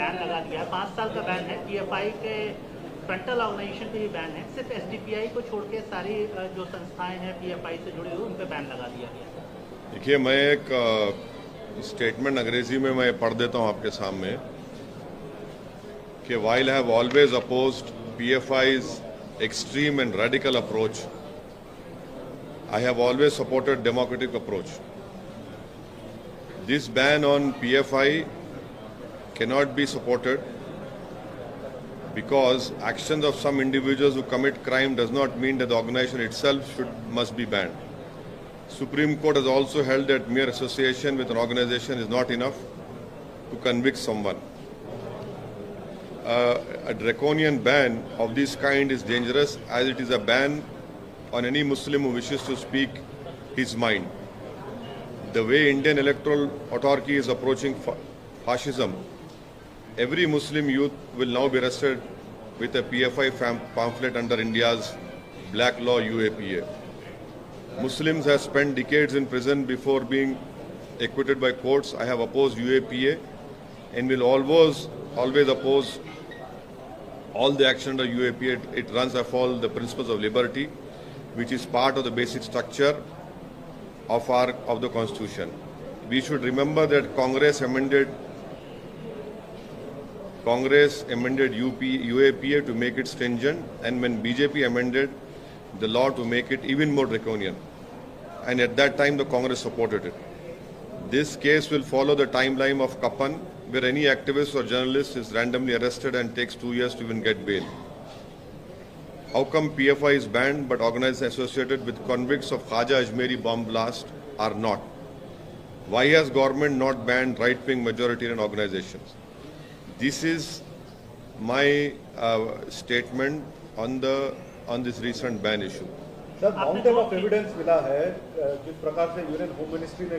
Ban लगा दिया है, 5 साल का बैन है। पीएफआई के फ्रंटल ऑर्गेनाइजेशन पे भी बैन है, सिर्फ एसडीपीआई को छोड़ के सारी जो संस्थाएं हैं पीएफआई से जुड़ी हुई उन पे बैन लगा दिया गया है। देखिए, मैं एक स्टेटमेंट अंग्रेजी में मैं पढ़ देता हूं आपके सामने कि while I have always opposed PFI's extreme and radical approach, I have always supported democratic approach. This ban on PFI cannot be supported because actions of some individuals who commit crime does not mean that the organization itself must be banned. Supreme Court has also held that mere association with an organization is not enough to convict someone. A draconian ban of this kind is dangerous as it is a ban on any Muslim who wishes to speak his mind. The way Indian electoral authority is approaching fascism, every Muslim youth will now be arrested with a PFI pamphlet under India's black law UAPA. Muslims have spent decades in prison before being acquitted by courts. I have opposed UAPA and will always oppose all the action under UAPA. It runs afoul the principles of liberty, which is part of the basic structure of the Constitution. We should remember that Congress amended UAPA to make it stringent, and when BJP amended the law to make it even more draconian, and at that time the Congress supported it. This case will follow the timeline of Kapan, where any activist or journalist is randomly arrested and takes 2 years to even get bail. How come PFI is banned but organizations associated with convicts of Khaja Ajmeri bomb blast are not? Why has government not banned right-wing majoritarian organizations? This is my statement on this recent ban issue. Sir, mountain of evidence मिला है जिस प्रकार से union home ministry ने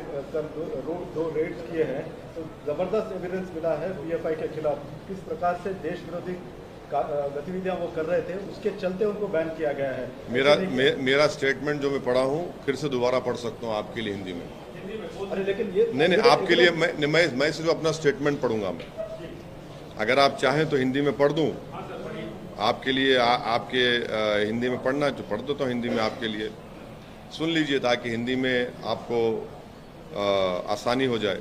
दो Reds किए हैं, तो जबरदस्त एविडेंस मिला है पीएफआई के खिलाफ। किस प्रकार से देश विरोधी गतिविधियां वो कर रहे थे, उसके चलते उनको बैन किया गया है। मेरा स्टेटमेंट जो मैं पढ़ा हूँ फिर से दोबारा पढ़ सकता हूँ आपके लिए हिंदी में। अरे लेकिन ये नहीं, आपके लिए मैं सिर्फ अपना स्टेटमेंट पढ़ूंगा। मैं अगर आप चाहें तो हिंदी में पढ़ दूं आपके लिए। आपके हिंदी में पढ़ना है तो पढ़ देता हूँ हिंदी में आपके लिए, सुन लीजिए ताकि हिंदी में आपको आसानी हो जाए।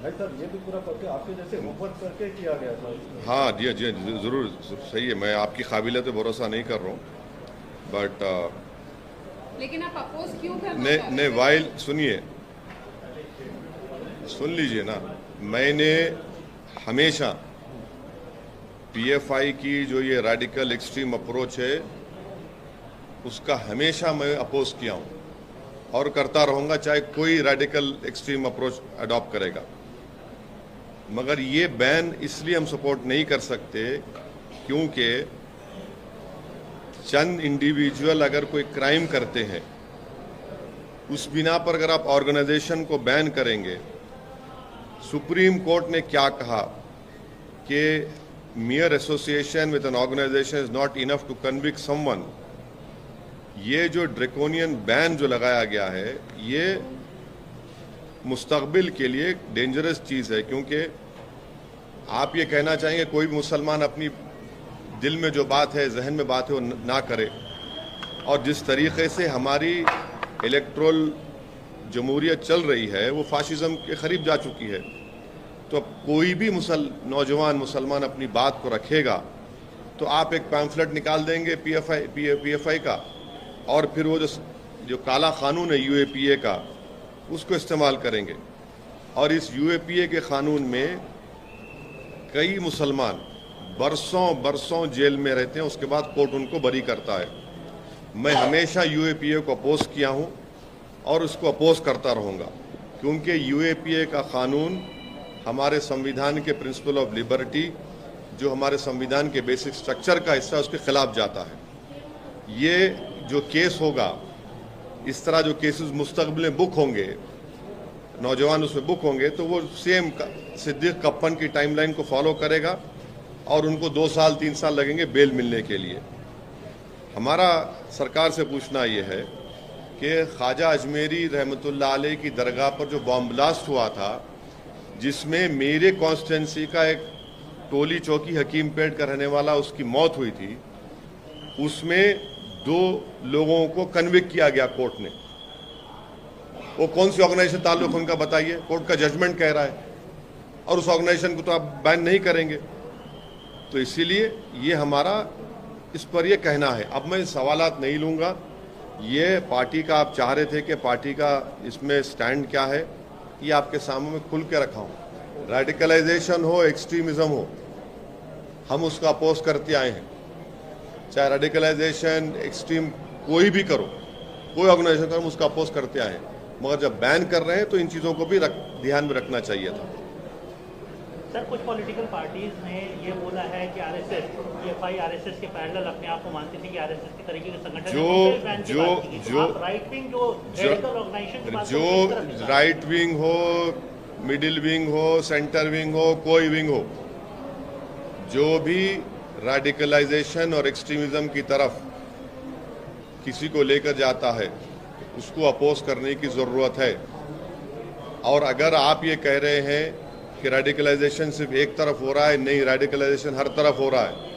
नहीं सर, ये भी पूरा करके आपके जैसे होमवर्क करके किया गया था। हाँ जी, जरूर सही है। मैं आपकी काबिलियत पे भरोसा नहीं कर रहा हूँ, बट लेकिन आप अपोज क्यों करना चाहते हैं? नहीं, वाइल सुनिए, सुन लीजिए ना। मैंने हमेशा पीएफआई की जो ये रेडिकल एक्सट्रीम अप्रोच है उसका हमेशा मैं अपोज किया हूं और करता रहूंगा, चाहे कोई रेडिकल एक्सट्रीम अप्रोच अडॉप्ट करेगा। मगर ये बैन इसलिए हम सपोर्ट नहीं कर सकते क्योंकि चंद इंडिविजुअल अगर कोई क्राइम करते हैं उस बिना पर अगर आप ऑर्गेनाइजेशन को बैन करेंगे, सुप्रीम कोर्ट ने क्या कहा कि mere association with an organization is not enough to convict someone। ये जो ड्रैकोनियन बैन जो लगाया गया है ये मुस्तकबिल के लिए डेंजरस चीज़ है, क्योंकि आप ये कहना चाहेंगे कोई भी मुसलमान अपनी दिल में जो बात है, जहन में बात है, वो ना करे। और जिस तरीके से हमारी इलेक्ट्रल जमहूरियत चल रही है वो फाशिज्म के करीब जा चुकी है। तो अब कोई भी नौजवान मुसलमान अपनी बात को रखेगा तो आप एक पैम्फलेट निकाल देंगे पीएफआई का, और फिर वो जो काला कानून है यूएपीए का उसको इस्तेमाल करेंगे। और इस यूएपीए के कानून में कई मुसलमान बरसों जेल में रहते हैं, उसके बाद कोर्ट उनको बरी करता है। मैं हमेशा यूएपीए को अपोज किया हूं और उसको अपोज करता रहूंगा, क्योंकि यूएपीए का कानून हमारे संविधान के प्रिंसिपल ऑफ लिबर्टी, जो हमारे संविधान के बेसिक स्ट्रक्चर का हिस्सा, उसके खिलाफ जाता है। ये जो केस होगा, इस तरह जो केसेस मुस्तकबिल में बुक होंगे, नौजवान उसमें बुक होंगे, तो वो सेम सिद्दीक कप्पन की टाइमलाइन को फॉलो करेगा और उनको 2 साल 3 साल लगेंगे बेल मिलने के लिए। हमारा सरकार से पूछना ये है कि ख्वाजा अजमेरी रहमतुल्लाह अलैह की दरगाह पर जो बॉम्ब ब्लास्ट हुआ था, जिसमें मेरे कॉन्स्टिट्यूंसी का एक टोली चौकी हकीमपेट का रहने वाला उसकी मौत हुई थी, उसमें 2 लोगों को कन्विक्ट किया गया कोर्ट ने। वो कौन सी ऑर्गेनाइजेशन ताल्लुक उनका बताइए, कोर्ट का जजमेंट कह रहा है, और उस ऑर्गेनाइजेशन को तो आप बैन नहीं करेंगे। तो इसीलिए ये हमारा इस पर ये कहना है। अब मैं सवालात नहीं लूँगा, ये पार्टी का आप चाह रहे थे कि पार्टी का इसमें स्टैंड क्या है, ये आपके सामने में खुल के रखा हूँ। रेडिकलाइजेशन हो, एक्सट्रीमिज्म हो, हम उसका अपोज करते आए हैं। चाहे रेडिकलाइजेशन, एक्सट्रीम कोई भी करो, कोई ऑर्गेनाइजेशन करो, हम उसका अपोज करते आए हैं। मगर जब बैन कर रहे हैं तो इन चीज़ों को भी ध्यान में रखना चाहिए था। सर, कुछ पॉलिटिकल पार्टीज ने ये बोला है कि आरएसएस, पीएफआई आरएसएस के पैरेलल अपने आप को मानती थी कि आरएसएस के तरीके के संगठन राइट विंग जो राइट विंग हो, मिडिल विंग हो, सेंटर विंग हो, कोई विंग हो, जो भी रेडिकलाइजेशन और एक्सट्रीमिज्म की तरफ किसी को लेकर जाता है उसको अपोज करने की जरूरत है। और अगर आप ये कह रहे हैं कि रेडिकलाइजेशन सिर्फ एक तरफ हो रहा है, नहीं, रेडिकलाइजेशन हर तरफ हो रहा है।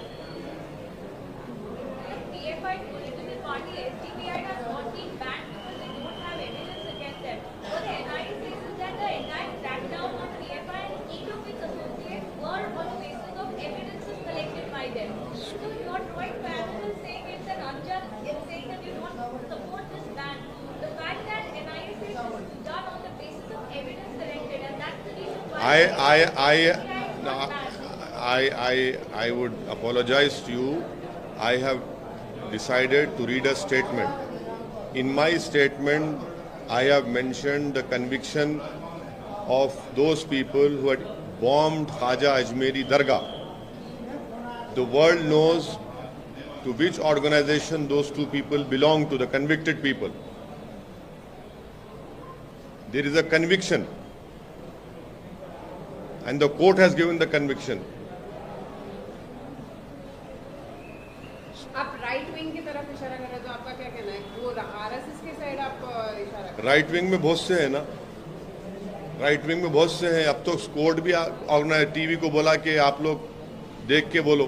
I would apologize to you. I have decided to read a statement. In my statement, I have mentioned the conviction of those people who had bombed Khaja Ajmeri Dargah. The world knows to which organization those 2 people belong to, the convicted people. There is a conviction. And the court has given the conviction. आप right wing की तरफ इशारा कर रहे हो, तो आपका क्या कहना है? वो आरएसएस के साइड आप इशारा कर रहे हो? राइट विंग में बहुत से हैं ना, राइट विंग में बहुत से हैं। अब तो कोर्ट भी ऑर्गेनाइज टीवी को बोला कि आप लोग देख के बोलो।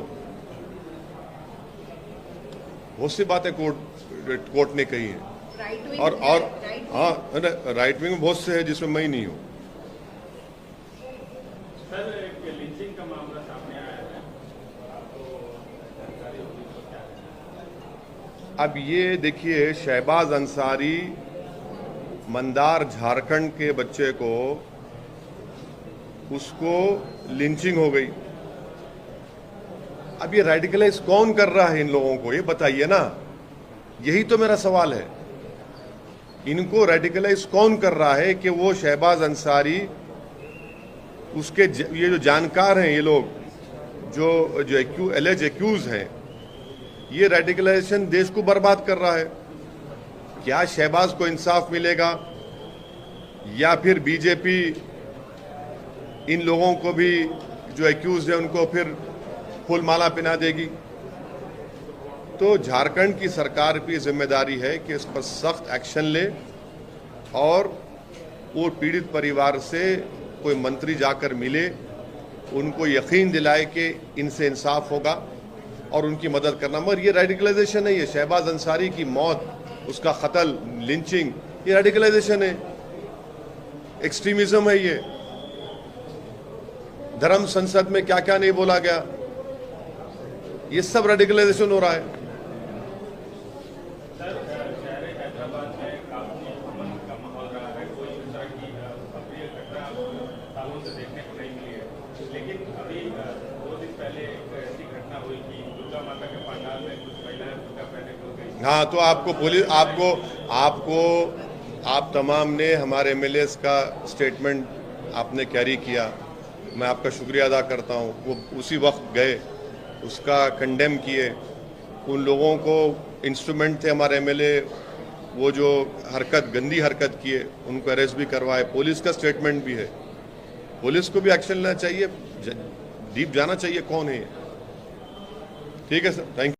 बहुत सी बातें कोर्ट ने कही है। और हाँ, राइट विंग में बहुत से हैं जिसमें मैं ही नहीं हूँ। सर, एक लिंचिंग का मामला सामने आया है, आपको जानकारी होगी तो क्या है? अब ये देखिए, शहबाज अंसारी, मंदार झारखंड के बच्चे को, उसको लिंचिंग हो गई। अब ये रेडिकलाइज कौन कर रहा है इन लोगों को, ये बताइए ना। यही तो मेरा सवाल है, इनको रेडिकलाइज कौन कर रहा है कि वो शहबाज अंसारी, उसके ये जो जानकार हैं, ये लोग जो एलेज एक्यूज हैं, ये रेडिकलाइजेशन देश को बर्बाद कर रहा है। क्या शहबाज को इंसाफ मिलेगा, या फिर बीजेपी इन लोगों को भी जो एक्यूज है उनको फिर फूल माला पहना देगी? तो झारखंड की सरकार की जिम्मेदारी है कि इस पर सख्त एक्शन ले, और वो पीड़ित परिवार से कोई मंत्री जाकर मिले, उनको यकीन दिलाए कि इनसे इंसाफ होगा और उनकी मदद करना। मगर ये रेडिकलाइजेशन है, ये शहबाज अंसारी की मौत, उसका कत्ल, लिंचिंग, ये रेडिकलाइजेशन है, एक्सट्रीमिज्म है। ये धर्म संसद में क्या क्या नहीं बोला गया, ये सब रेडिकलाइजेशन हो रहा है। देखने को नहीं मिली है, लेकिन अभी 2 दिन पहले एक ऐसी घटना हुई कि दुर्गा माता के पंडाल में कुछ महिलाएं बुर्का पहने घुस गई। हाँ, तो आपको पुलिस, आप तमाम ने हमारे एमएलएस का स्टेटमेंट आपने कैरी किया, मैं आपका शुक्रिया अदा करता हूँ। वो उसी वक्त गए, उसका कंडेम किए, उन लोगों को इंस्ट्रूमेंट थे हमारे एमएलए, वो जो गंदी हरकत किए उनको अरेस्ट भी करवाए। पुलिस का स्टेटमेंट भी है, पुलिस को भी एक्शन लेना चाहिए, डीप जाना चाहिए कौन है। ठीक है सर, थैंक यू।